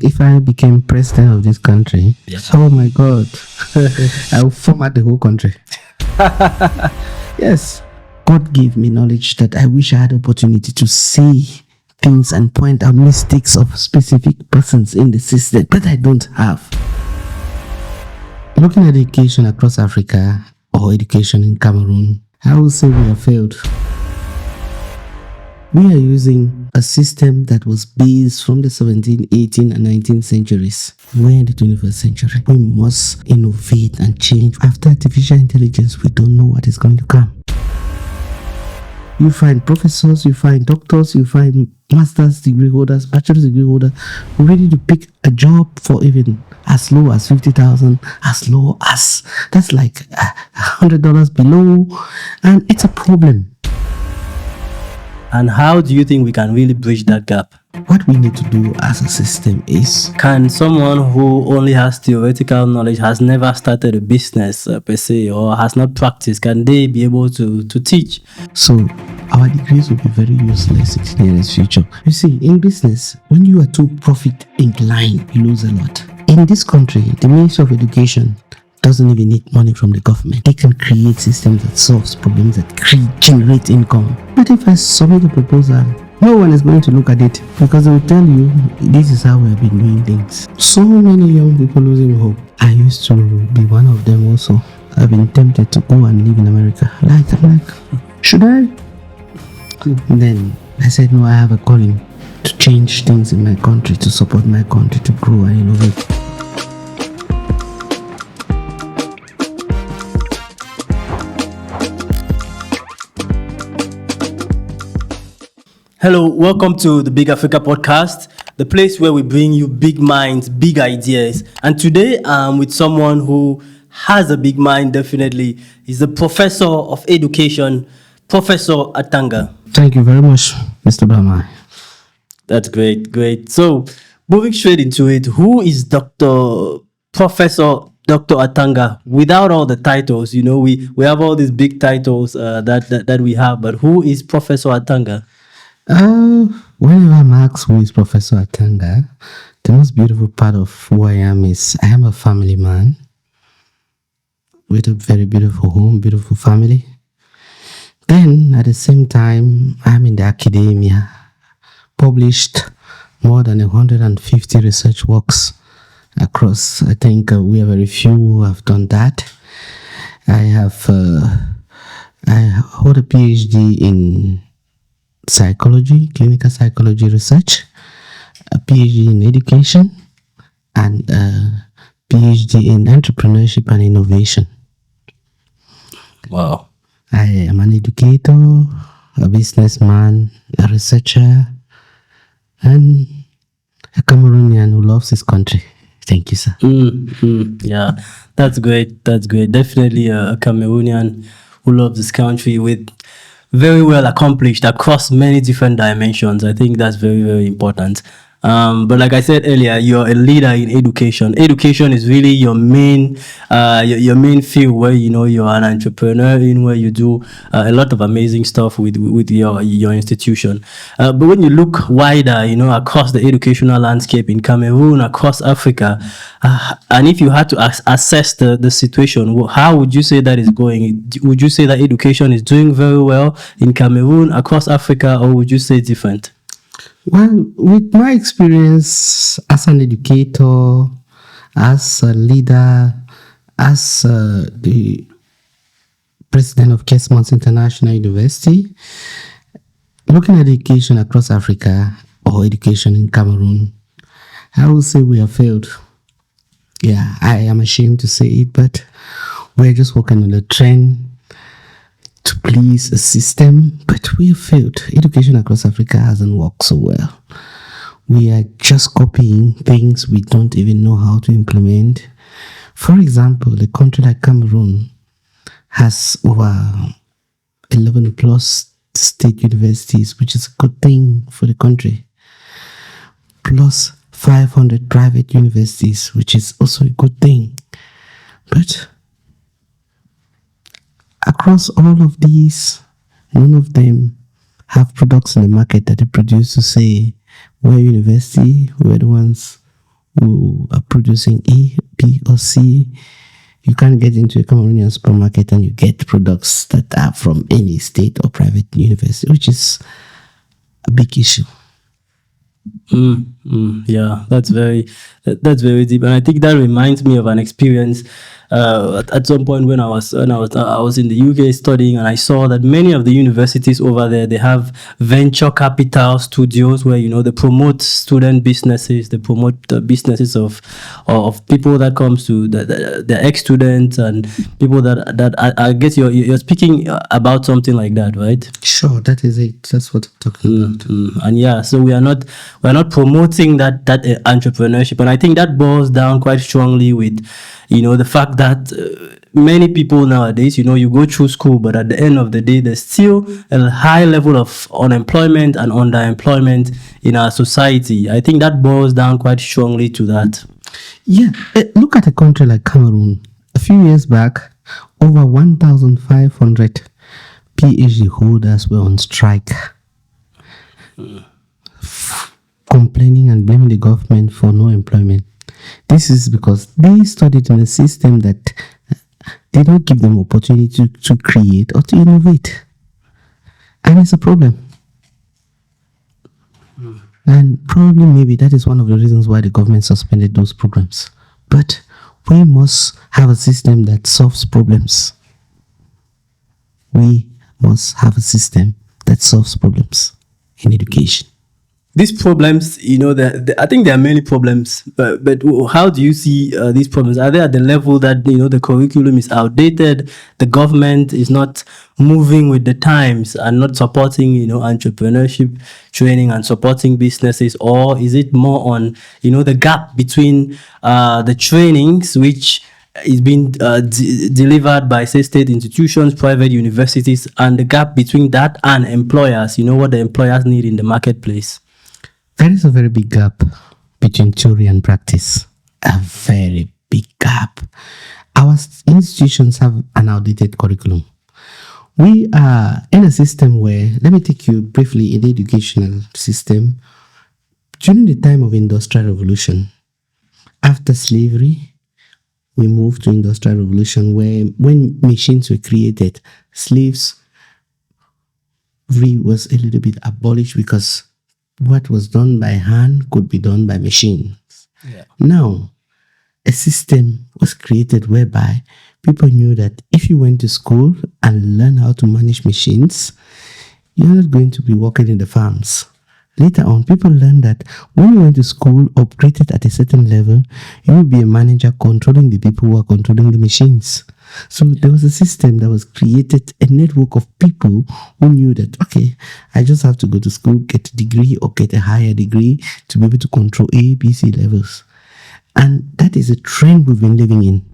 if I became president of this country, oh my God, I will format the whole country. Yes. God gave me knowledge that I wish I had the opportunity to see things and point out mistakes of specific persons in the system, but I don't have. Looking at education across Africa or education in Cameroon, I will say we have failed. We are using a system that was based from the 17th, 18th, and 19th centuries. We're in the 21st century. We must innovate and change. After artificial intelligence, we don't know what is going to come. You find professors, you find doctors, you find master's degree holders, bachelor's degree holders ready to pick a job for even as low as 50,000, as low as, that's like $100 below, and it's a problem. And how do you think we can really bridge that gap? What we need to do as a system is... Can someone who only has theoretical knowledge, has never started a business per se, or has not practiced, can they be able to teach? So our degrees will be very useless in the nearest future. You see, in business, when you are too profit inclined, you lose a lot. In this country, the Ministry of Education doesn't even need money from the government. They can create systems that solves problems, that generate income. But if I submit a proposal, no one is going to look at it because they will tell you this is how we have been doing things. So many young people losing hope. I used to be one of them also. I've been tempted to go and live in America. I'm like, should I? And then I said, no, I have a calling to change things in my country, to support my country, to grow and innovate. Hello, welcome to the Biig Africa Podcast, the place where we bring you big minds, big ideas. And today I'm with someone who has a big mind, definitely. He's the Professor of Education, Professor Atanga. Thank you very much, Mr. Brahma. That's great. So, moving straight into it, who is Professor Dr. Atanga? Without all the titles, you know, we have all these big titles that we have, but who is Professor Atanga? Whenever I'm asked who is Professor Atanga, the most beautiful part of who I am is I am a family man with a very beautiful home, beautiful family. Then at the same time, I'm in the academia, published more than 150 research works across. I think we are very few who have done that. I hold a PhD in psychology, clinical psychology research, a PhD in education, and a PhD in entrepreneurship and innovation. Wow. I am an educator, a businessman, a researcher, and a Cameroonian who loves his country. Thank you, sir. Yeah, that's great. Definitely a Cameroonian who loves this country, with very well accomplished across many different dimensions. I think that's very, very important. But like I said earlier, you're a leader in education. Education is really your main field, where you're an entrepreneur in, where you do a lot of amazing stuff with your institution. But when you look wider, across the educational landscape in Cameroon, across Africa, and if you had to assess the situation, how would you say that is going? Would you say that education is doing very well in Cameroon, across Africa, or would you say different? Well, with my experience as an educator, as a leader, as the president of Kesmonds International University, looking at education across Africa or education in Cameroon, I would say we have failed. Yeah, I am ashamed to say it, but we're just working on a trend to please a system, but we have failed. Education across Africa hasn't worked so well. We are just copying things we don't even know how to implement. For example, a country like Cameroon has over 11 plus state universities, which is a good thing for the country, plus 500 private universities, which is also a good thing. But across all of these, none of them have products in the market that they produce to say, we're a university, we're the ones who are producing A, B, or C. You can't get into a Cameroonian supermarket and you get products that are from any state or private university, which is a big issue. Yeah, that's very deep, and I think that reminds me of an experience at some point when I was in the UK studying, and I saw that many of the universities over there, they have venture capital studios where they promote student businesses, they promote the businesses of people that comes to the ex students and people that I guess you're speaking about something like that, right? Sure, that is it. That's what I'm talking about. And yeah, so we're not promoting that entrepreneurship, and I think that boils down quite strongly with the fact that many people nowadays, you go through school, but at the end of the day, there's still a high level of unemployment and underemployment in our society. I think that boils down quite strongly to that. Yeah, look at a country like Cameroon. A few years back, over 1,500 PhD holders were on strike, complaining and blaming the government for no employment. This is because they studied in a system that did not give them opportunity to create or to innovate. And it's a problem. And probably maybe that is one of the reasons why the government suspended those programs. But we must have a system that solves problems. We must have a system that solves problems in education. These problems, I think there are many problems, but how do you see these problems? Are they at the level that, the curriculum is outdated, the government is not moving with the times and not supporting, entrepreneurship training and supporting businesses? Or is it more on, the gap between the trainings, which is being delivered by, say, state institutions, private universities, and the gap between that and employers, what the employers need in the marketplace? There is a very big gap between theory and practice. A very big gap. Our institutions have an outdated curriculum. We are in a system where, let me take you briefly in the educational system. During the time of Industrial Revolution, after slavery, we moved to Industrial Revolution where when machines were created, slavery was a little bit abolished because what was done by hand could be done by machines. Yeah. Now, a system was created whereby people knew that if you went to school and learned how to manage machines, you're not going to be working in the farms. Later on, people learned that when you went to school, operated at a certain level, you will be a manager controlling the people who are controlling the machines. So there was a system that was created, a network of people who knew that, okay, I just have to go to school, get a degree or get a higher degree to be able to control A, B, C levels. And that is a trend we've been living in.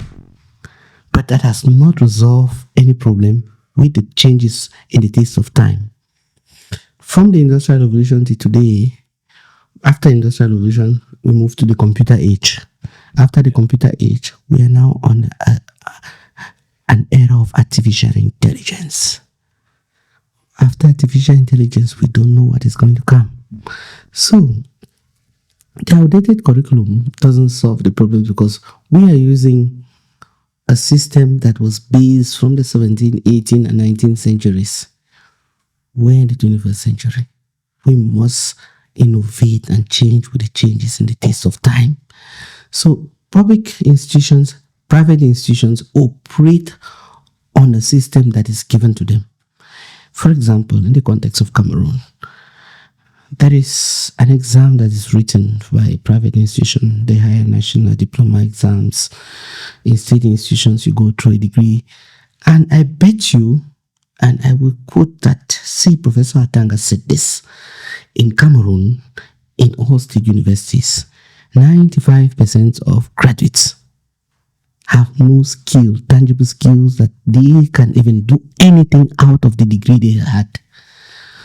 But that has not resolved any problem with the changes in the taste of time. From the Industrial Revolution to today, after Industrial Revolution, we moved to the computer age. After the computer age, we are now on an era of artificial intelligence. After artificial intelligence, we don't know what is going to come. So, the outdated curriculum doesn't solve the problem because we are using a system that was based from the 17th, 18th, and 19th centuries. We're in the 21st century. We must innovate and change with the changes in the taste of time. So, public institutions, private institutions operate on a system that is given to them. For example, in the context of Cameroon, there is an exam that is written by a private institution. They hire national diploma exams. In state institutions, you go through a degree. And I bet you, and I will quote that, see, Professor Atanga said this, in Cameroon, in all state universities, 95% of graduates have no skill, tangible skills that they can even do anything out of the degree they had.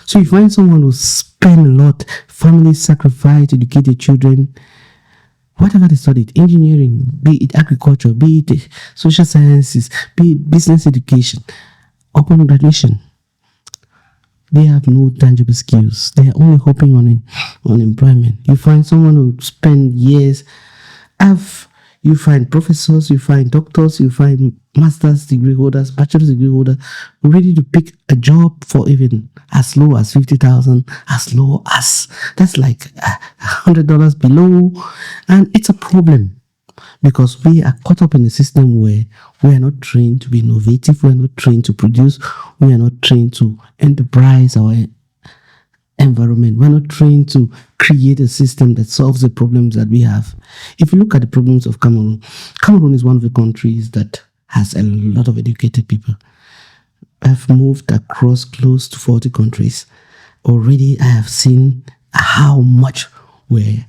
So you find someone who spend a lot, family sacrifice to educate their children, whatever they studied, engineering, be it agriculture, be it social sciences, be it business education, upon graduation, they have no tangible skills. They are only hoping on employment. You find someone who spend years have you find professors, you find doctors, you find master's degree holders, bachelor's degree holders ready to pick a job for even as low as 50,000, as low as that's like $100 below, and it's a problem because we are caught up in a system where we are not trained to be innovative, we are not trained to produce, we are not trained to enterprise our environment. We're not trained to create a system that solves the problems that we have. If you look at the problems of Cameroon, Cameroon is one of the countries that has a lot of educated people. I've moved across close to 40 countries. Already I have seen how much we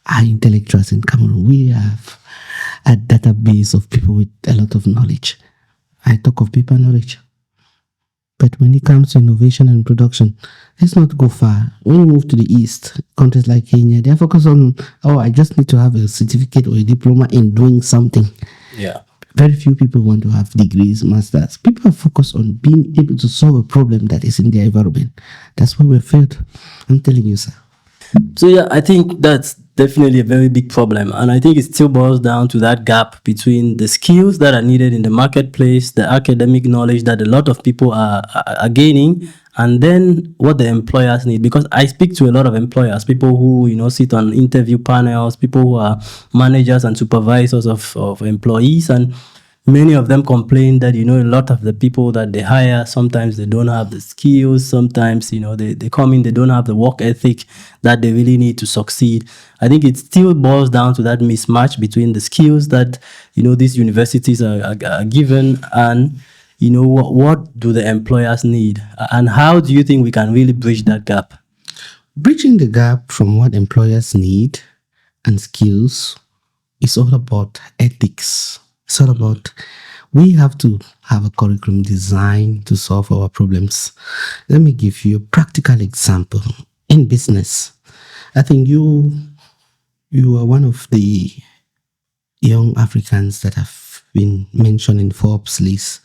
are intellectuals in Cameroon. We have a database of people with a lot of knowledge. I talk of paper knowledge. But when it comes to innovation and production, let's not go far. When you move to the east, countries like Kenya, they are focused on, I just need to have a certificate or a diploma in doing something. Yeah. Very few people want to have degrees, masters. People are focused on being able to solve a problem that is in their environment. That's why we're failed. I'm telling you, sir. So yeah, I think that's definitely a very big problem. And I think it still boils down to that gap between the skills that are needed in the marketplace, the academic knowledge that a lot of people are gaining, and then what the employers need. Because I speak to a lot of employers, people who, sit on interview panels, people who are managers and supervisors of employees, and many of them complain that, a lot of the people that they hire, sometimes they don't have the skills. Sometimes, they come in, they don't have the work ethic that they really need to succeed. I think it still boils down to that mismatch between the skills that, these universities are given and, what do the employers need? And how do you think we can really bridge that gap? Bridging the gap from what employers need and skills is all about ethics. It's all about we have to have a curriculum designed to solve our problems. Let me give you a practical example. In business, I think you are one of the young Africans that have been mentioned in Forbes list.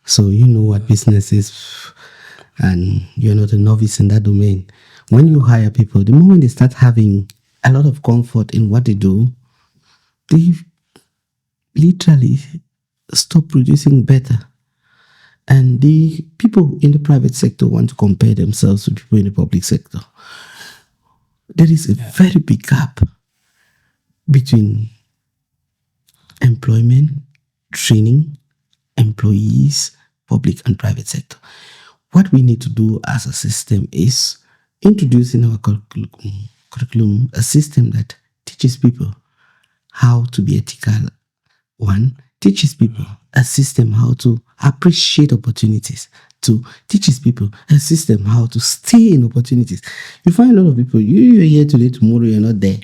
So you know what business is and you're not a novice in that domain. When you hire people, the moment they start having a lot of comfort in what they do, they literally stop producing better. And the people in the private sector want to compare themselves with people in the public sector. There is a very big gap between employment, training, employees, public and private sector. What we need to do as a system is introduce in our curriculum a system that teaches people how to be ethical. One, teaches people a system how to appreciate opportunities. Two, teaches people a system how to stay in opportunities. You find a lot of people, you're here today, tomorrow you're not there.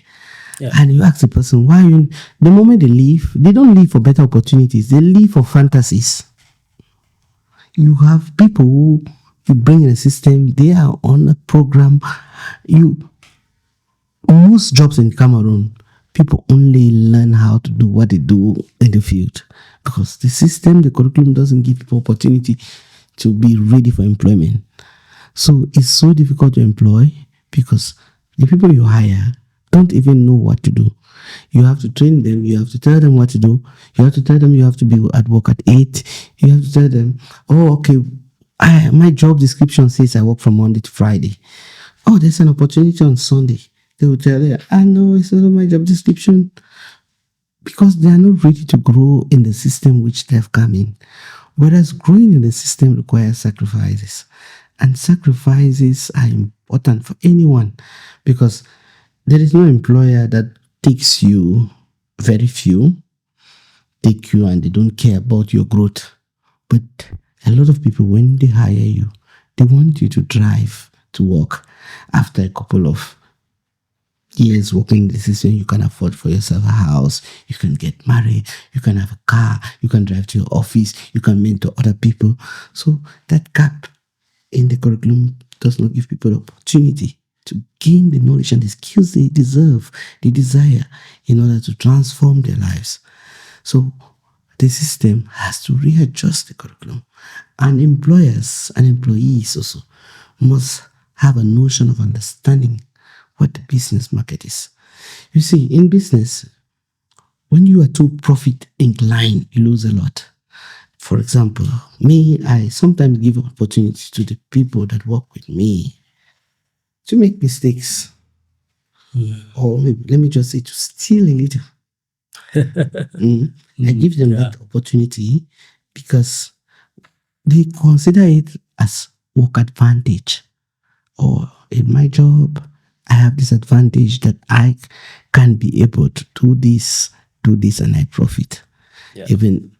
Yeah. And you ask the person, why you, the moment they leave, they don't leave for better opportunities, they leave for fantasies. You have people who you bring in a system, they are on a program. Most jobs in Cameroon, people only learn how to do what they do in the field because the system, the curriculum doesn't give people opportunity to be ready for employment. So it's so difficult to employ because the people you hire don't even know what to do. You have to train them. You have to tell them what to do. You have to tell them you have to be at work at 8. You have to tell them, my job description says I work from Monday to Friday. Oh, there's an opportunity on Sunday. They will tell you, no, it's not my job description. Because they are not ready to grow in the system which they've come in. Whereas growing in the system requires sacrifices. And sacrifices are important for anyone because there is no employer that takes you, very few take you and they don't care about your growth. But a lot of people, when they hire you, they want you to drive to work. After a couple of years working in the system, you can afford for yourself a house, you can get married, you can have a car, you can drive to your office, you can mentor other people. So that gap in the curriculum does not give people the opportunity to gain the knowledge and the skills they deserve, they desire in order to transform their lives. So the system has to readjust the curriculum. And employers and employees also must have a notion of understanding what the business market is. You see, in business, when you are too profit inclined, you lose a lot. For example, me, I sometimes give opportunity to the people that work with me to make mistakes. Or maybe, let me just say, to steal a little. I give them that opportunity because they consider it as work advantage. Or in my job, I have this advantage that I can be able to do this, and I profit. Even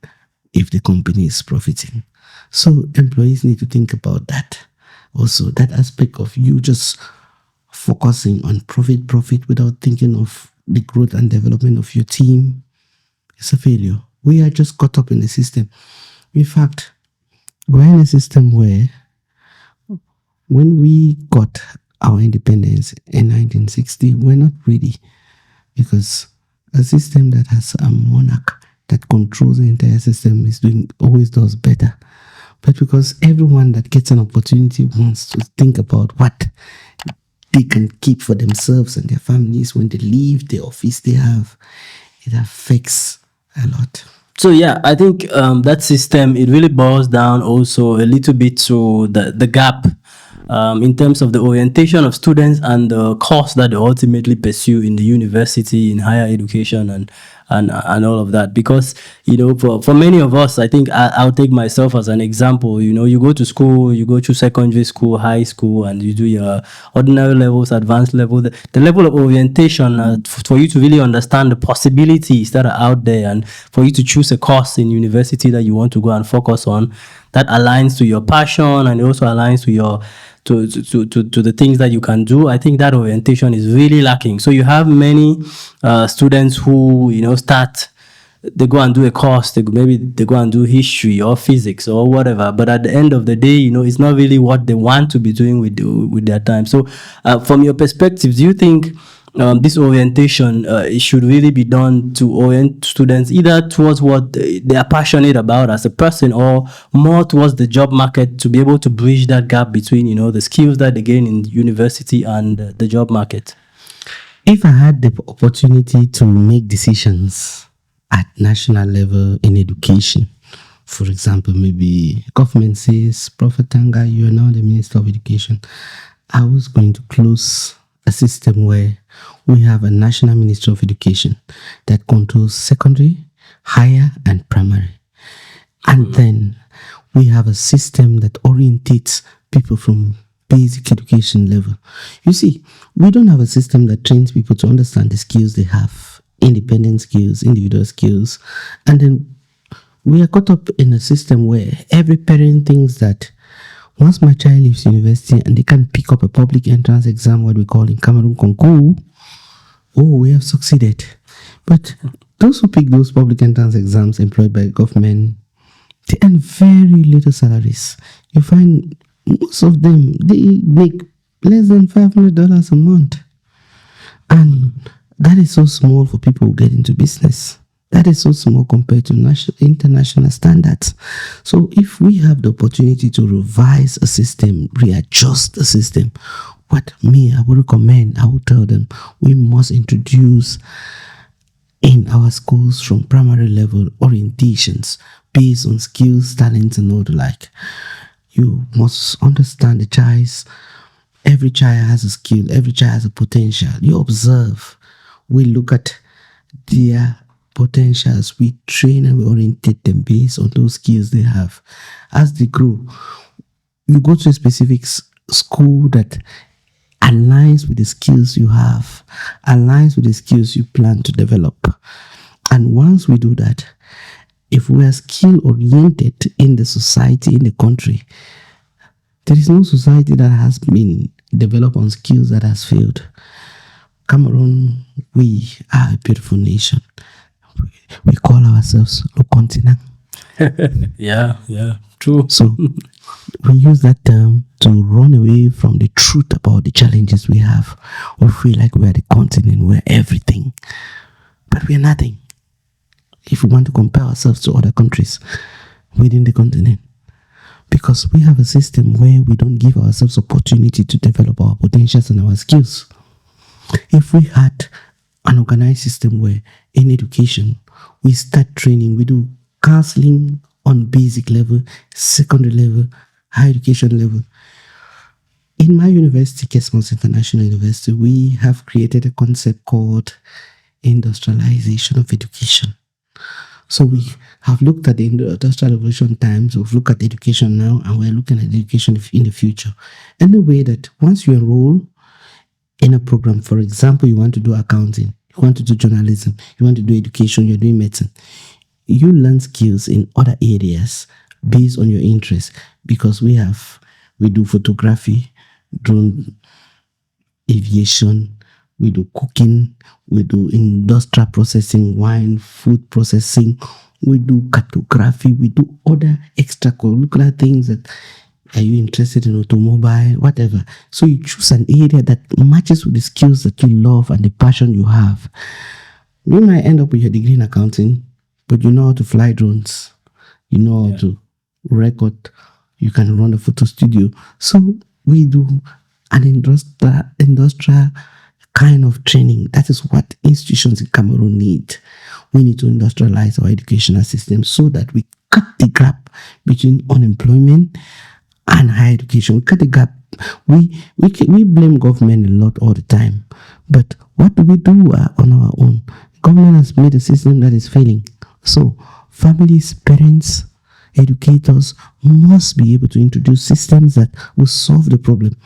if the company is profiting. So employees need to think about that. Also, that aspect of you just focusing on profit without thinking of the growth and development of your team is a failure. We are just caught up in the system. In fact, we're in a system where when we got our independence in 1960, we're not ready, because a system that has a monarch that controls the entire system always does better. But because everyone that gets an opportunity wants to think about what they can keep for themselves and their families when they leave the office they have, it affects a lot. So yeah, I think that system, it really boils down also a little bit to the gap in terms of the orientation of students and the course that they ultimately pursue in the university, in higher education, and all of that. Because, for many of us, I think I'll take myself as an example. You go to school, you go to secondary school, high school, and you do your ordinary levels, advanced level. The level of orientation for you to really understand the possibilities that are out there, and for you to choose a course in university that you want to go and focus on, that aligns to your passion and also aligns to your to the things that you can do. I think that orientation is really lacking. So you have many students who they go and do a course, maybe they go and do history or physics or whatever, but at the end of the day, it's not really what they want to be doing with their time. So from your perspective, do you think this orientation it should really be done to orient students either towards what they are passionate about as a person, or more towards the job market, to be able to bridge that gap between the skills that they gain in university and the job market? If I had the opportunity to make decisions at national level in education, for example, maybe government says, Professor Atanga, you are now the Minister of Education, I was going to close a system where we have a National Ministry of Education that controls secondary, higher, and primary. And then we have a system that orientates people from basic education level. You see, we don't have a system that trains people to understand the skills they have, independent skills, individual skills. And then we are caught up in a system where every parent thinks that once my child leaves university and they can pick up a public entrance exam, what we call in Cameroon concours, we have succeeded. But those who pick those public entrance exams employed by government, they earn very little salaries. You find most of them, they make less than $500 a month. And that is so small for people who get into business. That is so small compared to international standards. So if we have the opportunity to revise a system, readjust the system, I would recommend, I would tell them, we must introduce in our schools from primary level orientations based on skills, talents, and all the like. You must understand every child has a skill, every child has a potential. You observe, we look at their potentials, we train and we orientate them based on those skills they have. As they grow, you go to a specific school that aligns with the skills you have, aligns with the skills you plan to develop. And once we do that, if we are skill oriented in the society, in the country, there is no society that has been developed on skills that has failed. Cameroon, we are a beautiful nation. We call ourselves Le Continent. Yeah, true. So we use that term to run away from the truth about the challenges we have. We feel like we are the continent, we're everything. But we are nothing. If we want to compare ourselves to other countries within the continent. Because we have a system where we don't give ourselves opportunity to develop our potentials and our skills. If we had an organized system where in education we start training. We do counseling on basic level, secondary level, higher education level. In my university, Kesmonds International University, we have created a concept called industrialization of education. So we have looked at the industrial revolution times, we've looked at education now, and we're looking at education in the future. In the way that once you enroll in a program, for example, you want to do accounting, you want to do journalism, you want to do education, you're doing medicine, you learn skills in other areas based on your interests, because we do photography, drone aviation, we do cooking, we do industrial processing, wine, food processing, we do cartography, we do other extracurricular things that are you interested in, automobile, whatever. So you choose an area that matches with the skills that you love and the passion you have. You might end up with your degree in accounting, but you know how to fly drones, you know how to record, you can run a photo studio. So we do an industrial kind of training. That is what institutions in Cameroon need. We need to industrialize our educational system so that we cut the gap between unemployment and higher education. We cut the gap. We blame government a lot all the time, but what do we do on our own? Government has made a system that is failing. So families, parents, educators must be able to introduce systems that will solve the problem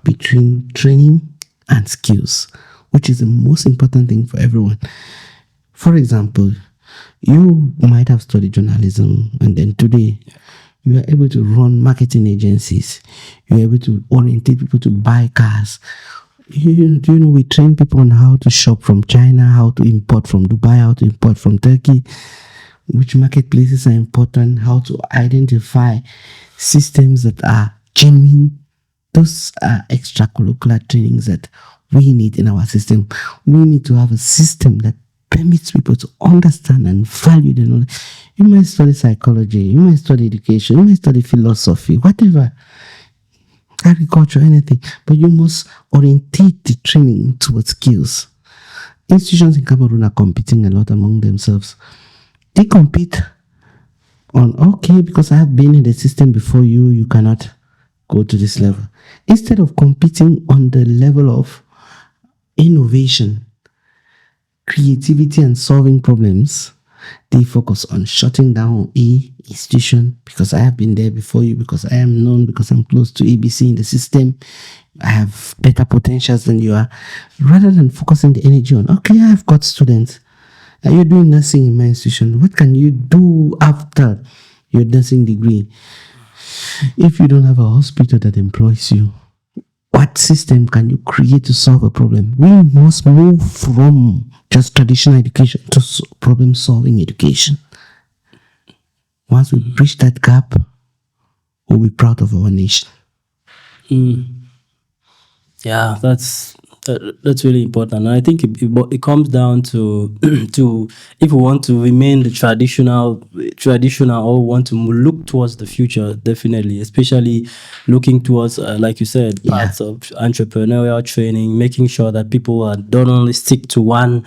between training and skills, which is the most important thing for everyone. For example, you might have studied journalism, and then today you are able to run marketing agencies. You are able to orientate people to buy cars. We train people on how to shop from China, how to import from Dubai, how to import from Turkey, which marketplaces are important, how to identify systems that are genuine. Those are extracurricular trainings that we need in our system. We need to have a system that permits people to understand and value the knowledge. You might study psychology, you might study education, you might study philosophy, whatever, agriculture, anything, but you must orientate the training towards skills. Institutions in Cameroon are competing a lot among themselves. They compete on, okay, because I have been in the system before you, you cannot go to this level. Instead of competing on the level of innovation, creativity, and solving problems, they focus on shutting down a institution because I have been there before you, because I am known, because I'm close to ABC in the system, I have better potentials than you are, rather than focusing the energy on, okay, I have got students. Are you doing nursing in my institution? What can you do after your nursing degree? If you don't have a hospital that employs you, what system can you create to solve a problem? We must move from just traditional education to problem-solving education. Once we bridge that gap, we'll be proud of our nation. Yeah, that's really important. And I think it comes down to to if we want to remain the traditional or want to look towards the future, definitely, especially looking towards like you said, parts of entrepreneurial training, making sure that people don't only stick to one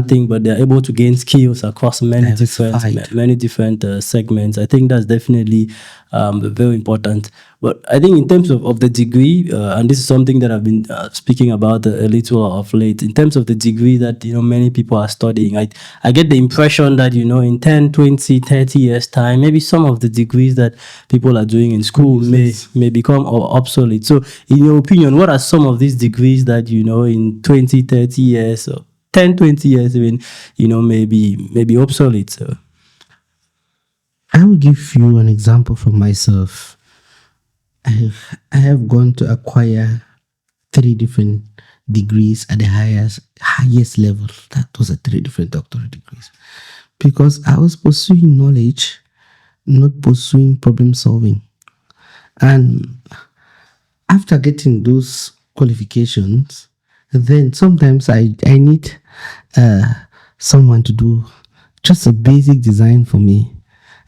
thing, but they're able to gain skills across many different segments. I think that's definitely very important. But I think in terms of the degree, and this is something that I've been speaking about a little of late, in terms of the degree that many people are studying, I get the impression that in 10, 20, 30 years time, maybe some of the degrees that people are doing in school may become obsolete. So in your opinion, what are some of these degrees that in 20, 30 years or 10, 20 years even, maybe obsolete? So I will give you an example from myself. I have gone to acquire 3 different degrees at the highest level. Those are 3 different doctorate degrees. Because I was pursuing knowledge, not pursuing problem solving. And after getting those qualifications, then sometimes I need someone to do just a basic design for me.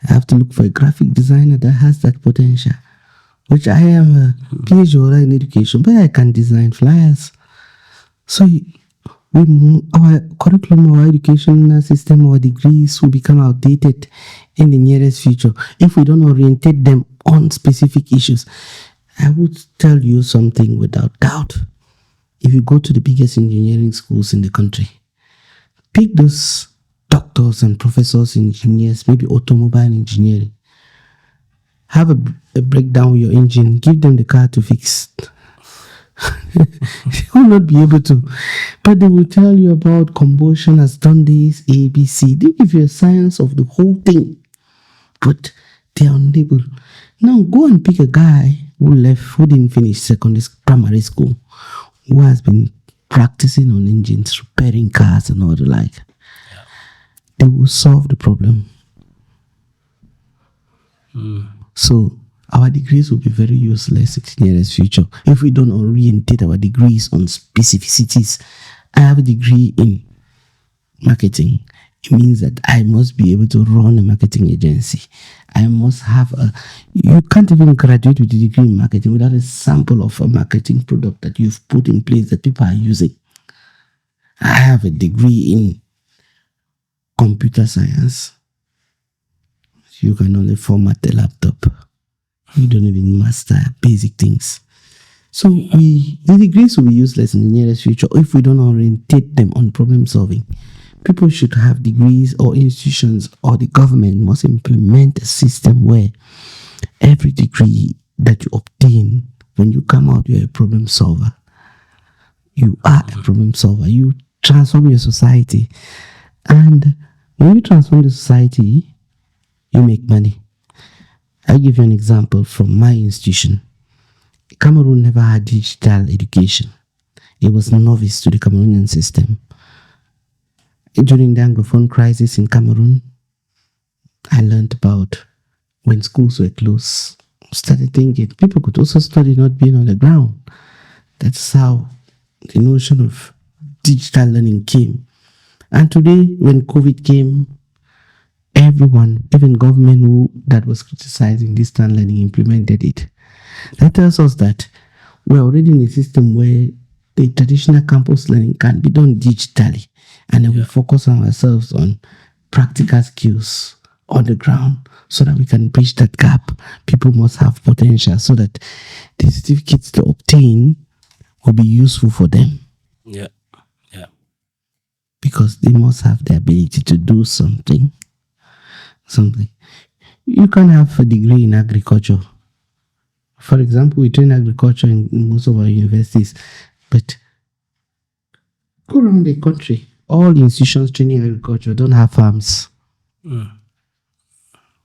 I have to look for a graphic designer that has that potential, which I am a PhD holder in education, but I can design flyers. So Our curriculum, our educational system, our degrees will become outdated in the nearest future if we don't orientate them on specific issues. I would tell you something without doubt. If you go to the biggest engineering schools in the country, pick those doctors and professors, engineers, maybe automobile engineering. Have a breakdown with your engine, give them the car to fix. They will not be able to, but they will tell you about combustion has done this, A, B, C. They give you a science of the whole thing, but they are unable. Now go and pick a guy who didn't finish primary school, who has been practicing on engines, repairing cars and all the like. Yeah. They will solve the problem. So our degrees will be very useless in the nearest future if we don't orientate our degrees on specificities. I have a degree in marketing. It means that I must be able to run a marketing agency. I must have you can't even graduate with a degree in marketing without a sample of a marketing product that you've put in place that people are using. I have a degree in computer science. You can only format a laptop. You don't even master basic things. So the degrees will be useless in the nearest future if we don't orientate them on problem solving. People should have degrees, or institutions or the government must implement a system where every degree that you obtain, when you come out, you're a problem solver. You are a problem solver. You transform your society. And when you transform the society, you make money. I'll give you an example from my institution. Cameroon never had digital education. It was novice to the Cameroonian system. During the Anglophone crisis in Cameroon, I learned about when schools were closed. Started thinking people could also study not being on the ground. That's how the notion of digital learning came. And today, when COVID came, everyone, even government that was criticizing distance learning, implemented it. That tells us that we're already in a system where the traditional campus learning can be done digitally, and then we focus on ourselves on practical skills on the ground so that we can bridge that gap. People must have potential so that the certificates they obtain will be useful for them. Yeah. Because they must have the ability to do something. You can have a degree in agriculture. For example, we train agriculture in most of our universities, but go around the country, all the institutions training agriculture don't have farms. You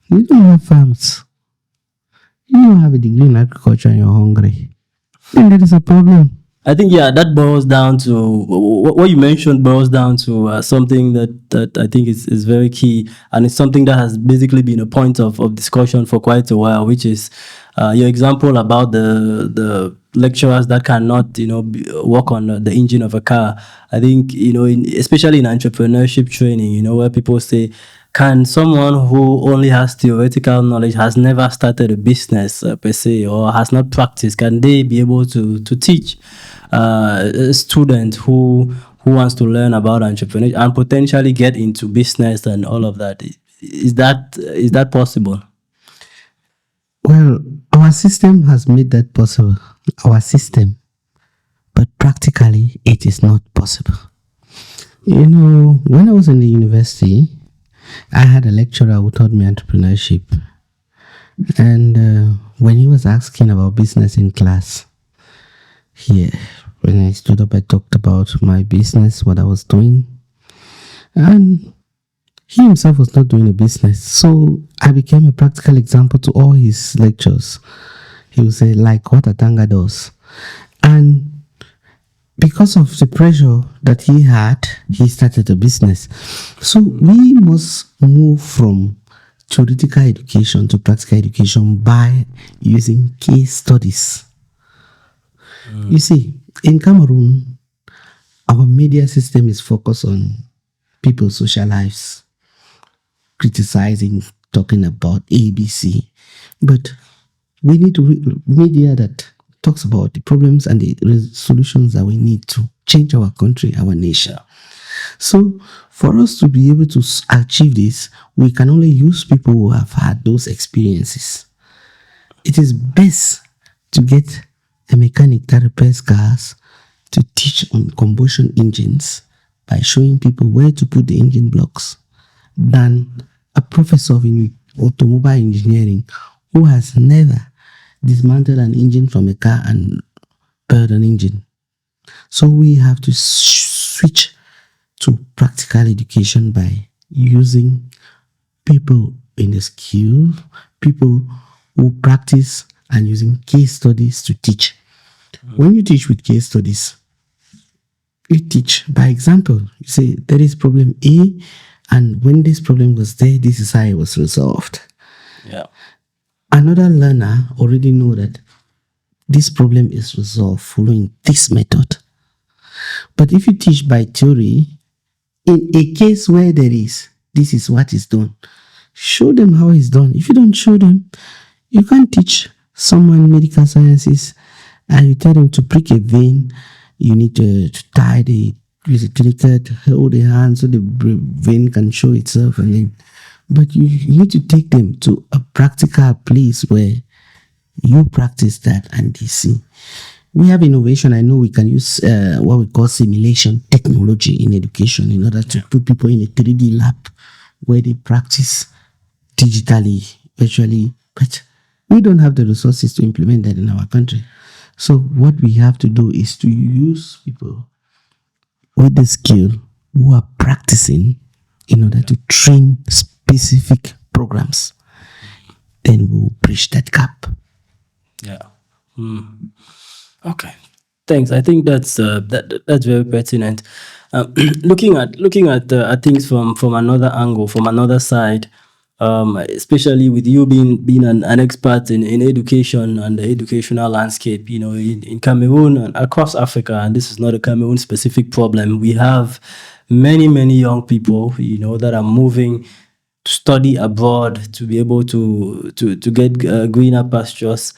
don't have farms. You don't have a degree in agriculture and you're hungry. Then there is a problem. I think, that boils down to what you mentioned, boils down to something that I think is very key, and it's something that has basically been a point of discussion for quite a while, which is your example about the lecturers that cannot, work on the engine of a car. I think, especially in entrepreneurship training, where people say, can someone who only has theoretical knowledge, has never started a business per se, or has not practiced, can they be able to teach a student who wants to learn about entrepreneurship and potentially get into business and all of that? Is that possible? Well, our system has made that possible. Our system. But practically, it is not possible. When I was in the university, I had a lecturer who taught me entrepreneurship. And when he was asking about business in class, when I stood up, I talked about my business, what I was doing. And he himself was not doing a business. So I became a practical example to all his lectures. He would say, like what Atanga does. And because of the pressure that he had, he started a business. So we must move from theoretical education to practical education by using case studies. You see, in Cameroon, our media system is focused on people's social lives, criticizing, talking about ABC. But we need to media that talks about the problems and the solutions that we need to change our country, our nation. So, for us to be able to achieve this, we can only use people who have had those experiences. It is best to get a mechanic that repairs cars to teach on combustion engines by showing people where to put the engine blocks than a professor in automobile engineering who has never dismantled an engine from a car and repaired an engine. So we have to switch to practical education by using people in the skill, people who practice, and using case studies to teach. When you teach with case studies, you teach by example. You say there is problem A, and when this problem was there, this is how it was resolved. Yeah. Another learner already know that this problem is resolved following this method. But if you teach by theory, in a case where there is, this is what is done, show them how it's done. If you don't show them, you can't teach someone medical sciences and you tell them to prick a vein, you need to tie use a tourniquet, hold the hand so the vein can show itself, and then, but you need to take them to a practical place where you practice that and they see. We have innovation. I know we can use what we call simulation technology in education in order to put people in a 3D lab where they practice digitally, virtually, but we don't have the resources to implement that in our country. So what we have to do is to use people with the skill who are practicing in order to train specific programs. Then we'll bridge that gap. Yeah. Okay. Thanks. I think that's very pertinent. Looking at things from another angle, from another side, especially with you being an expert in education and the educational landscape, in Cameroon and across Africa, and this is not a Cameroon specific problem. We have many young people, that are moving to study abroad to be able to get greener pastures.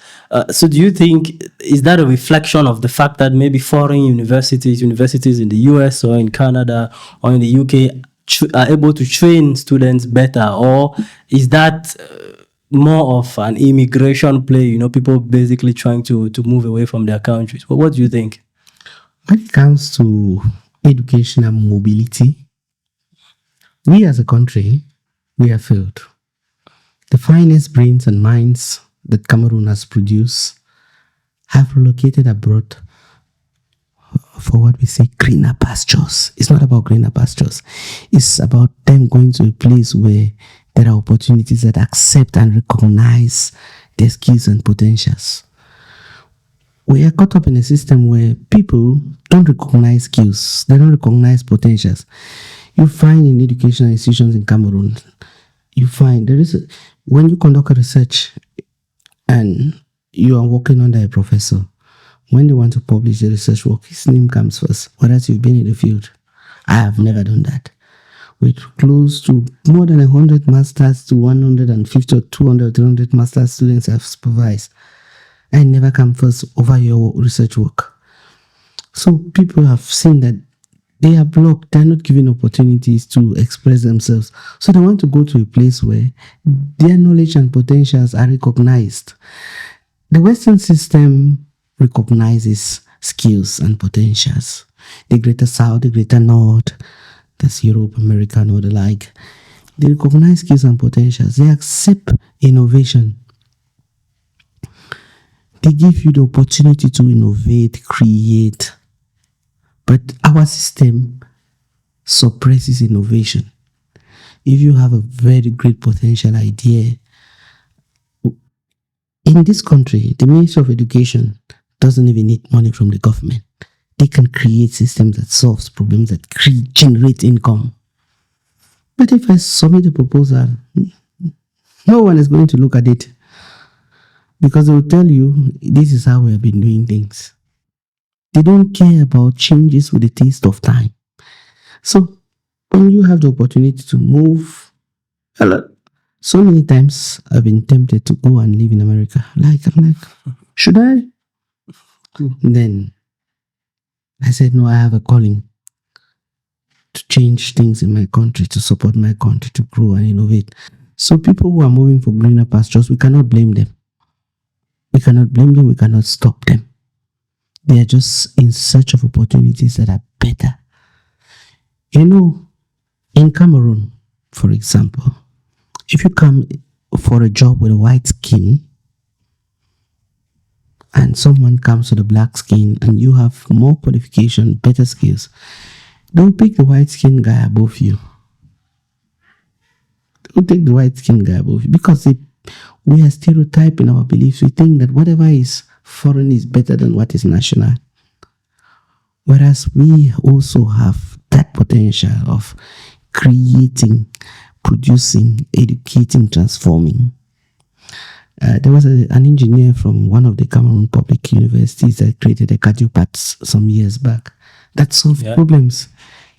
So do you think, is that a reflection of the fact that maybe foreign universities in the US or in Canada or in the UK are able to train students better, or is that more of an immigration play, people basically trying to move away from their countries? But what do you think? When it comes to educational mobility, we as a country, we have failed. The finest brains and minds that Cameroon has produced have relocated abroad for what we say greener pastures. It's not about greener pastures. It's about them going to a place where there are opportunities that accept and recognize their skills and potentials. We are caught up in a system where people don't recognize skills. They don't recognize potentials. You find in educational institutions in Cameroon, when you conduct a research and you are working under a professor, when they want to publish the research work, his name comes first, whereas you've been in the field. I have never done that. With close to more than 100 masters to 150 or 200, 300 master's students I've supervised, I never come first over your research work. So people have seen that they are blocked, they're not given opportunities to express themselves. So they want to go to a place where their knowledge and potentials are recognized. The Western system recognizes skills and potentials. The greater South, the greater North, that's Europe, America, and all the like. They recognize skills and potentials. They accept innovation. They give you the opportunity to innovate, create. But our system suppresses innovation. If you have a very great potential idea, in this country, the Ministry of Education doesn't even need money from the government. They can create systems that solves problems, that generate income. But if I submit a proposal, no one is going to look at it because they will tell you, this is how we have been doing things. They don't care about changes with the taste of time. So when you have the opportunity to move, so many times I've been tempted to go and live in America. I'm like, should I? Then I said, no, I have a calling to change things in my country, to support my country, to grow and innovate. So people who are moving for greener pastures, we cannot blame them. We cannot blame them. We cannot stop them. They are just in search of opportunities that are better. In Cameroon, for example, if you come for a job with a white skin and someone comes with a black skin and you have more qualification, better skills, they'll pick the white skin guy above you. They'll take the white skin guy above you because we are stereotyping our beliefs. We think that whatever is foreign is better than what is national. Whereas we also have that potential of creating, producing, educating, transforming. There was an engineer from one of the Cameroon public universities that created a cardiopath some years back that solved problems.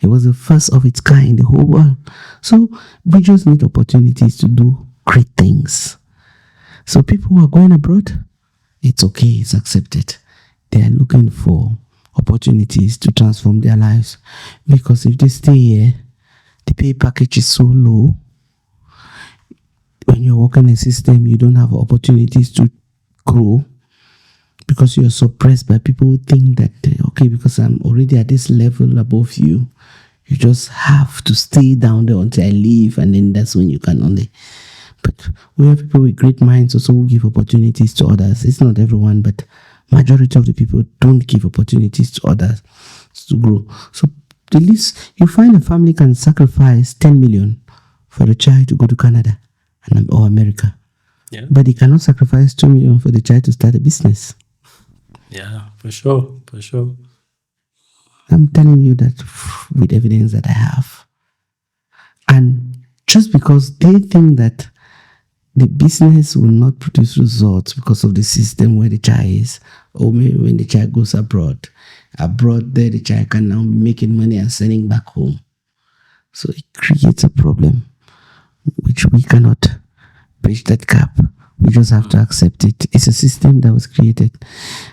It was the first of its kind in the whole world. So we just need opportunities to do great things. So people who are going abroad, it's okay, it's accepted. They are looking for opportunities to transform their lives. Because if they stay here, the pay package is so low. When you're working in a system, you don't have opportunities to grow because you're suppressed by people who think that, okay, because I'm already at this level above you, you just have to stay down there until I leave, and then that's when you can only. But we have people with great minds also who give opportunities to others. It's not everyone, but majority of the people don't give opportunities to others to grow. So the least you find a family can sacrifice 10 million for a child to go to Canada or America. Yeah. But they cannot sacrifice 2 million for the child to start a business. Yeah, for sure. I'm telling you that with evidence that I have. And just because they think that the business will not produce results because of the system where the child is, or maybe when the child goes abroad there the child can now be making money and sending back home. So it creates a problem which we cannot bridge that gap. We just have to accept it. It's a system that was created.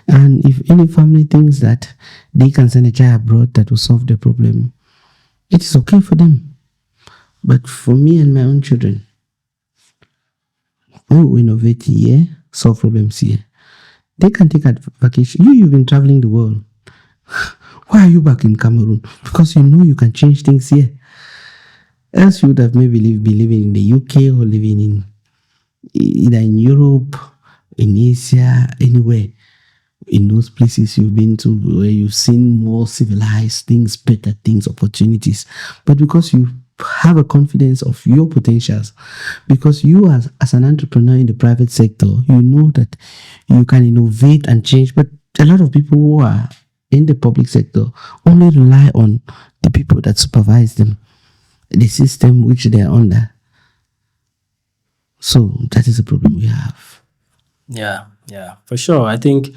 And if any family thinks that they can send a child abroad that will solve their problem, it is okay for them. But for me and my own children, we will innovate here, solve problems here. They can take a vacation. You've been traveling the world. Why are you back in Cameroon? Because you know you can change things here. Else you would have maybe been living in the UK or living in either in Europe, in Asia, anywhere. In those places you've been to where you've seen more civilized things, better things, opportunities. But because you have a confidence of your potentials, because you as an entrepreneur in the private sector, you know that you can innovate and change. But a lot of people who are in the public sector only rely on the people that supervise them, the system which they are under. So that is a problem we have. Yeah, for sure. I think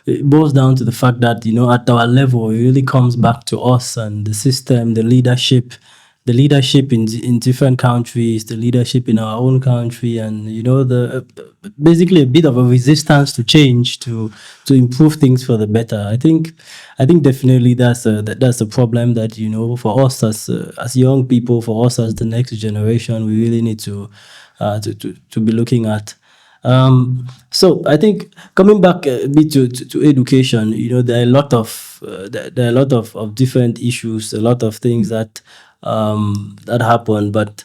it boils down to the fact that, at our level, it really comes back to us and the system, the leadership in different countries, the leadership in our own country, and, basically a bit of a resistance to change, to improve things for the better. I think definitely that's a problem that, for us as young people, for us as the next generation, we really need to be looking at. So I think coming back a bit to education, there are a lot of different issues, a lot of things that happen. But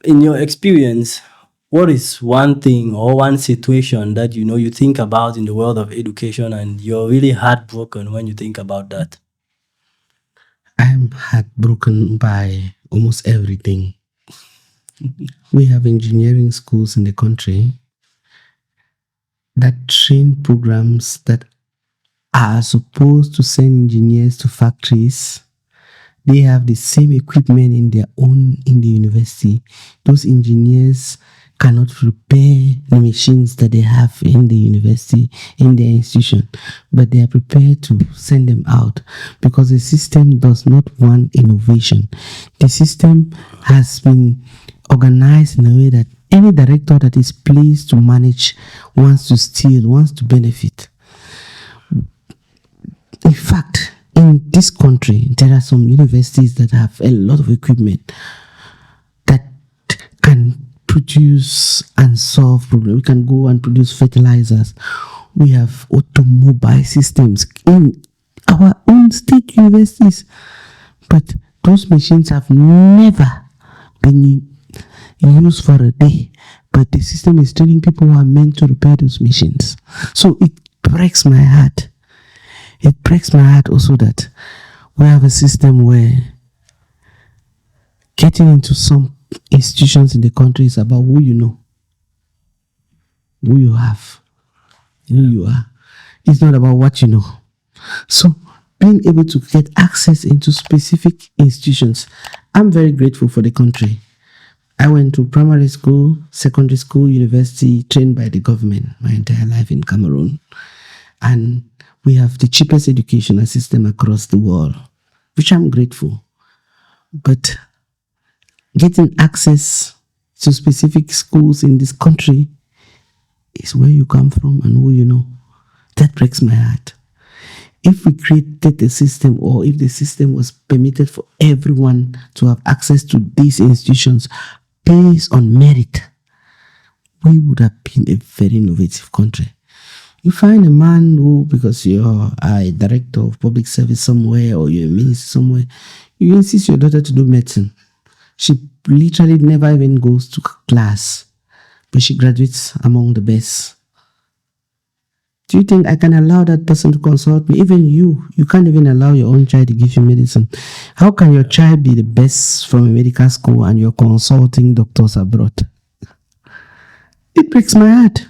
in your experience, what is one thing or one situation that you think about in the world of education and you're really heartbroken when you think about that? I'm heartbroken by almost everything. We have engineering schools in the country that train programs that are supposed to send engineers to factories. They have the same equipment in the university. Those engineers cannot repair the machines that they have in the university, in their institution, but they are prepared to send them out because the system does not want innovation. The system has been organized in a way that any director that is pleased to manage wants to steal, wants to benefit. In fact, in in this country, there are some universities that have a lot of equipment that can produce and solve problems. We can go and produce fertilizers. We have automobile systems in our own state universities, but those machines have never been used for a day. But the system is telling people who are meant to repair those machines. So it breaks my heart. It breaks my heart also that we have a system where getting into some institutions in the country is about who you know, who you have, who you are. It's not about what you know. So being able to get access into specific institutions, I'm very grateful for the country. I went to primary school, secondary school, university, trained by the government my entire life in Cameroon. And we have the cheapest educational system across the world, which I'm grateful. But getting access to specific schools in this country is where you come from and who you know. That breaks my heart. If we created a system, or if the system was permitted for everyone to have access to these institutions based on merit, we would have been a very innovative country. You find a man who, because you're a director of public service somewhere or you're a minister somewhere, you insist your daughter to do medicine. She literally never even goes to class, but she graduates among the best. Do you think I can allow that person to consult me? Even you can't even allow your own child to give you medicine. How can your child be the best from a medical school and you're consulting doctors abroad? It breaks my heart.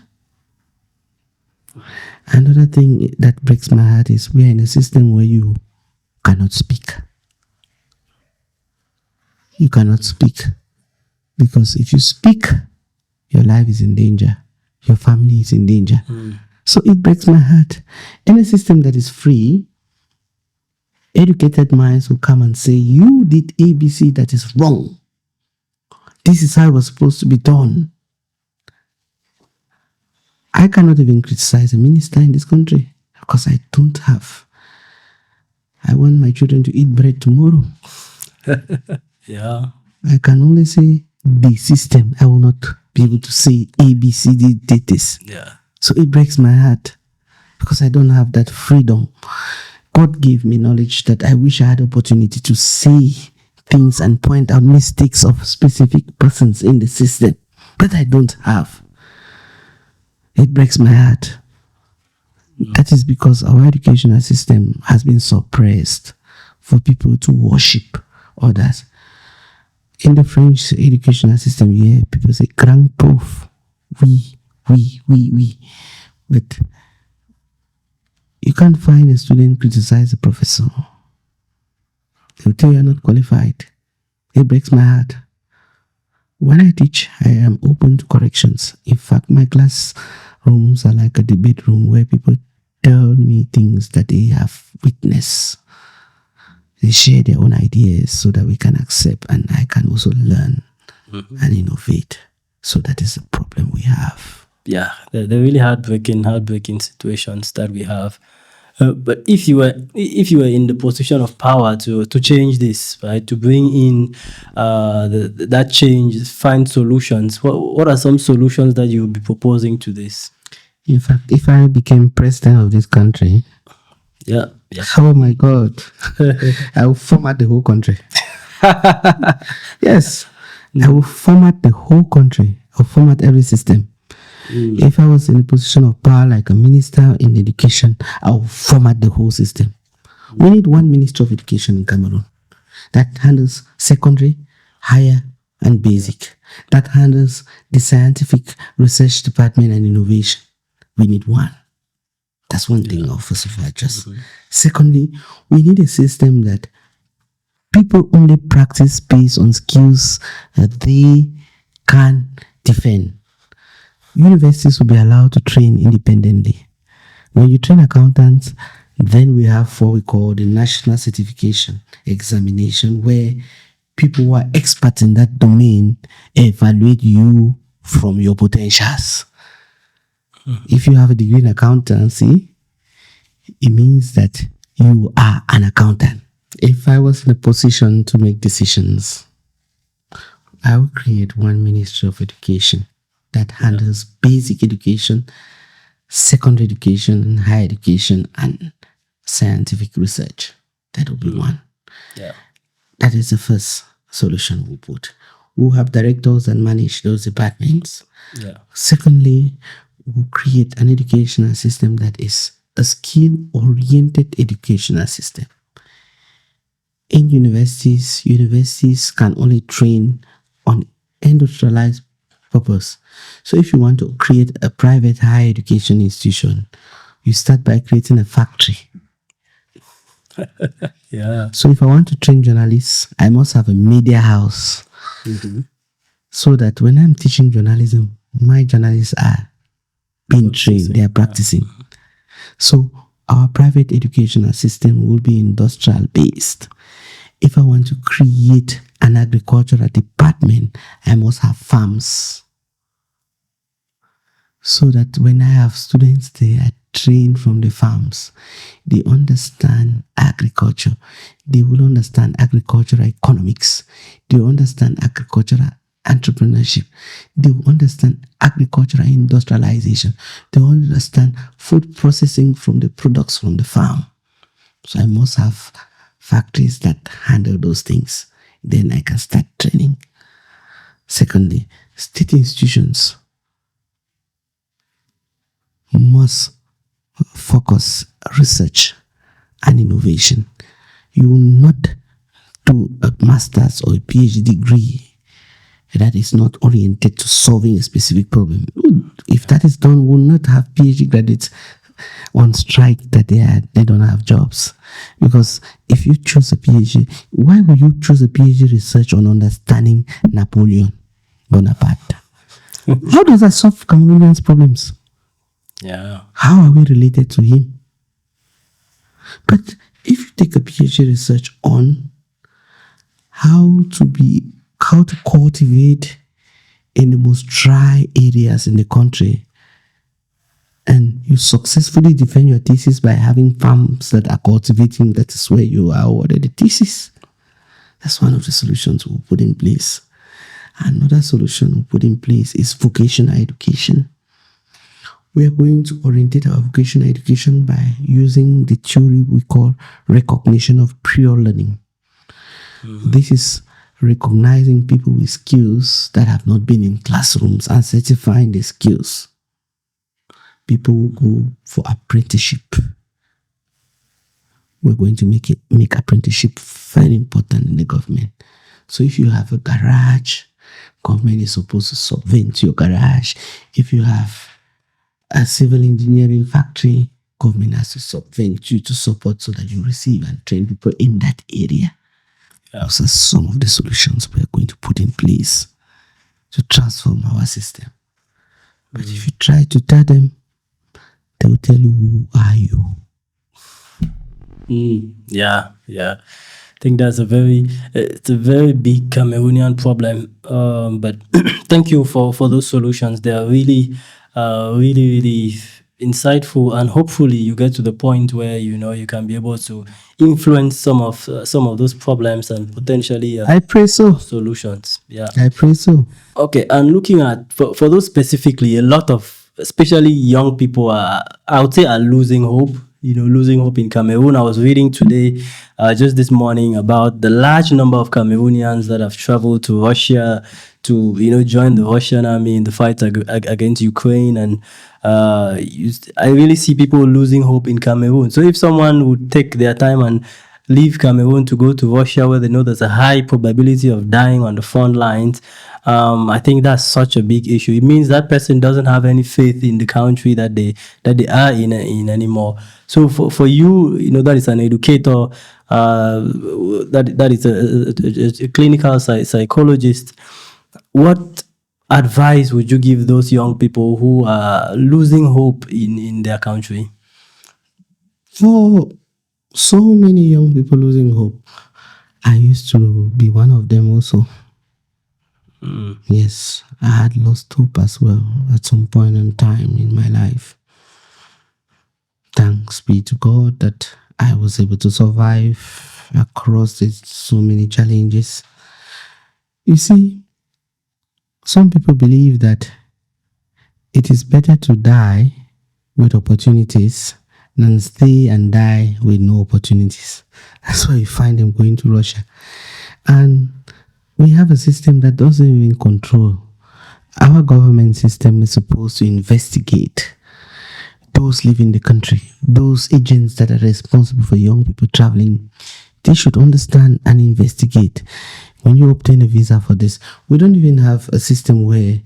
Another thing that breaks my heart is we're in a system where you cannot speak. You cannot speak. Because if you speak, your life is in danger. Your family is in danger. So it breaks my heart. In a system that is free, educated minds will come and say, you did ABC that is wrong. This is how it was supposed to be done. I cannot even criticize a minister in this country because I don't have. I want my children to eat bread tomorrow. Yeah. I can only say the system. I will not be able to say ABCD did this. Yeah. So it breaks my heart because I don't have that freedom. God gave me knowledge that I wish I had opportunity to say things and point out mistakes of specific persons in the system, but I don't have. It breaks my heart. That is because our educational system has been suppressed for people to worship others. In the French educational system, you hear people say, grand prof, oui. But you can't find a student criticize a professor. They'll tell you you're not qualified. It breaks my heart. When I teach, I am open to corrections. In fact, my classrooms are like a debate room where people tell me things that they have witnessed. They share their own ideas so that we can accept and I can also learn and innovate. So that is the problem we have. Yeah, the really heartbreaking situations that we have. But if you were in the position of power to change this, right, to bring in that change, find solutions, what are some solutions that you would be proposing to this? In fact, if I became president of this country, yeah. Oh my God, I will format the whole country. Yes, I will format the whole country. I'll format every system. If I was in a position of power like a minister in education, I will format the whole system. We need one minister of education in Cameroon that handles secondary, higher, and basic. That handles the scientific research department and innovation. We need one. That's one thing I'll first of all address. Secondly, we need a system that people only practice based on skills that they can defend. Universities will be allowed to train independently. When you train accountants, then we have what we call the National Certification Examination, where people who are experts in that domain evaluate you from your potentials. If you have a degree in accountancy, it means that you are an accountant. If I was in a position to make decisions, I would create one Ministry of Education that handles basic education, secondary education, higher education, and scientific research. That would be one. Yeah. That is the first solution we put. We'll have directors and manage those departments. Yeah. Secondly, we'll create an educational system that is a skill-oriented educational system. In universities can only train on industrialized purpose. So if you want to create a private higher education institution, you start by creating a factory. Yeah. So if I want to train journalists, I must have a media house. So that when I'm teaching journalism, my journalists are being trained, they are practicing. So our private educational system will be industrial based. If I want to create an agricultural department, I must have farms. So that when I have students, they are trained from the farms. They understand agriculture. They will understand agricultural economics. They will understand agricultural entrepreneurship. They will understand agricultural industrialization. They will understand food processing from the products from the farm. So I must have factories that handle those things. Then I can start training. Secondly, state institutions must focus research and innovation. You will not do a master's or a PhD degree that is not oriented to solving a specific problem. If that is done, we will not have PhD graduates on strike that they don't have jobs. Because if you choose a PhD, why would you choose a PhD research on understanding Napoleon Bonaparte? How does that solve Cameroonians' problems? Yeah. How are we related to him? But if you take a PhD research on how to cultivate in the most dry areas in the country, and you successfully defend your thesis by having farms that are cultivating, that is where you are awarded the thesis. That's one of the solutions we'll put in place. Another solution we'll put in place is vocational education. We are going to orientate our vocational education by using the theory we call recognition of prior learning. This is recognizing people with skills that have not been in classrooms and certifying the skills. People will go for apprenticeship. We're going to make apprenticeship very important in the government. So if you have a garage, government is supposed to subvent your garage. If you have a civil engineering factory, government has to subvent you to support so that you receive and train people in that area. Those are some of the solutions we are going to put in place to transform our system. But if you try to tell them, they will tell you, who are you? Yeah. I think that's it's a very big Cameroonian problem. But thank you for those solutions. They are really insightful, and hopefully you get to the point where you can be able to influence some of those problems and potentially I pray so. solutions. Yeah, I pray so. Okay, and looking at for those specifically, a lot of especially young people are losing hope. Losing hope in Cameroon. I was reading today, just this morning, about the large number of Cameroonians that have traveled to Russia to join the Russian army in the fight against Ukraine, and I really see people losing hope in Cameroon. So if someone would take their time and leave Cameroon to go to Russia, where they know there's a high probability of dying on the front lines, I think that's such a big issue. It means that person doesn't have any faith in the country that they are in anymore. So for you, that is an educator, that is a clinical psychologist. What advice would you give those young people who are losing hope in their country? For so many young people losing hope, I used to be one of them also. Yes, I had lost hope as well at some point in time in my life. Thanks be to God that I was able to survive across so many challenges. You see, some people believe that it is better to die with opportunities than stay and die with no opportunities. That's why you find them going to Russia. And we have a system that doesn't even control. Our government system is supposed to investigate those living in the country, those agents that are responsible for young people traveling. They should understand and investigate. When you obtain a visa for this, we don't even have a system where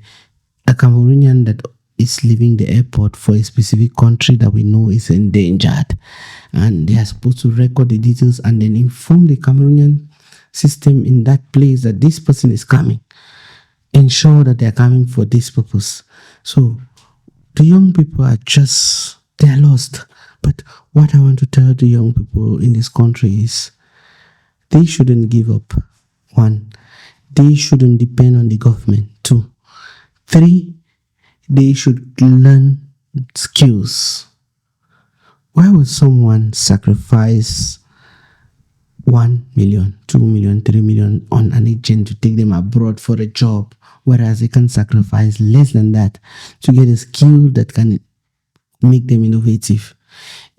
a Cameroonian that is leaving the airport for a specific country that we know is endangered, and they are supposed to record the details and then inform the Cameroonian system in that place that this person is coming. Ensure that they are coming for this purpose. So the young people they are lost. But what I want to tell the young people in this country is they shouldn't give up. 1, they shouldn't depend on the government. 2, 3, they should learn skills. Why would someone sacrifice 1 million, 2 million, 3 million on an agent to take them abroad for a job, whereas they can sacrifice less than that to get a skill that can make them innovative?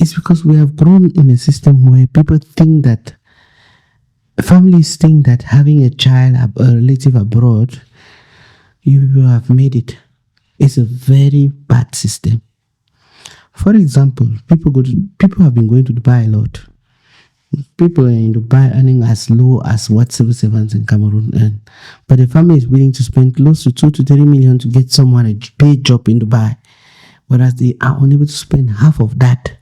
It's because we have grown in a system where families think that having a child, a relative abroad, you will have made it. It's a very bad system. For example, people have been going to Dubai a lot. People in Dubai earning as low as what civil servants in Cameroon earn. But the family is willing to spend close to 2 to 3 million to get someone a paid job in Dubai, whereas they are unable to spend half of that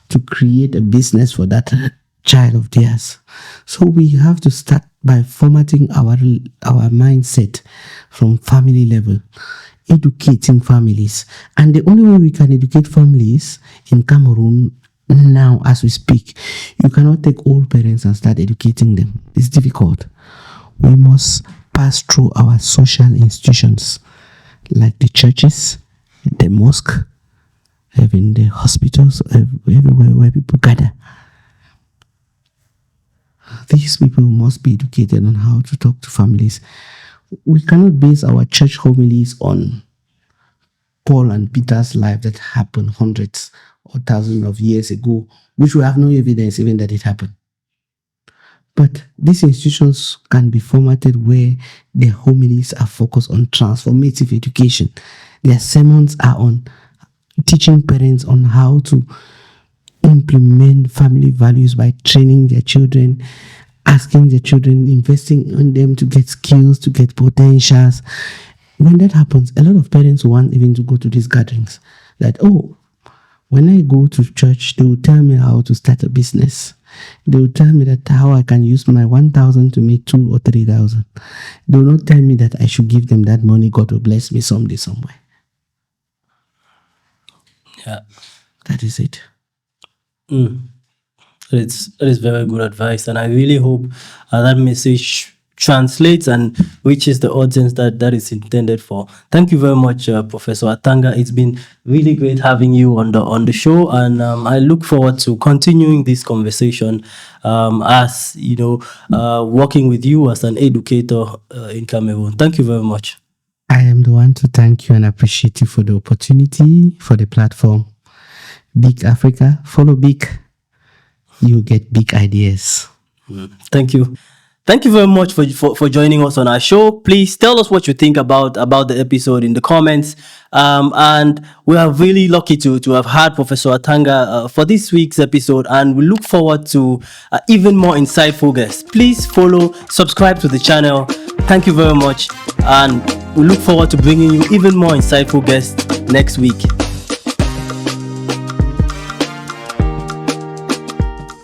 to create a business for that child of theirs. So we have to start by formatting our mindset from family level, educating families. And the only way we can educate families in Cameroon now as we speak, you cannot take old parents and start educating them. It's difficult. We must pass through our social institutions like the churches, the mosque, even the hospitals, everywhere where people gather. These people must be educated on how to talk to families. We cannot base our church homilies on Paul and Peter's life that happened hundreds or thousands of years ago, which we have no evidence even that it happened. But these institutions can be formatted where their homilies are focused on transformative education. Their sermons are on teaching parents on how to implement family values by training their children, asking their children, investing in them to get skills, to get potentials. When that happens, a lot of parents want even to go to these gatherings. That, when I go to church, they will tell me how to start a business. They will tell me that how I can use my 1,000 to make 2,000 or 3,000. They will not tell me that I should give them that money. God will bless me someday, somewhere. Yeah. That is it. That is very good advice, and I really hope that message translates and reaches the audience that is intended for. Thank you very much, Professor Atanga. It's been really great having you on the show, and I look forward to continuing this conversation as working with you as an educator in Cameroon. Thank you very much. I am the one to thank you and appreciate you for the opportunity, for the platform. Biig Africa, follow Biig. You get big ideas. Thank you. Thank you very much for joining us on our show. Please tell us what you think about the episode in the comments. And we are really lucky to have had Professor Atanga for this week's episode, and we look forward to even more insightful guests. Please follow, subscribe to the channel. Thank you very much, and we look forward to bringing you even more insightful guests next week.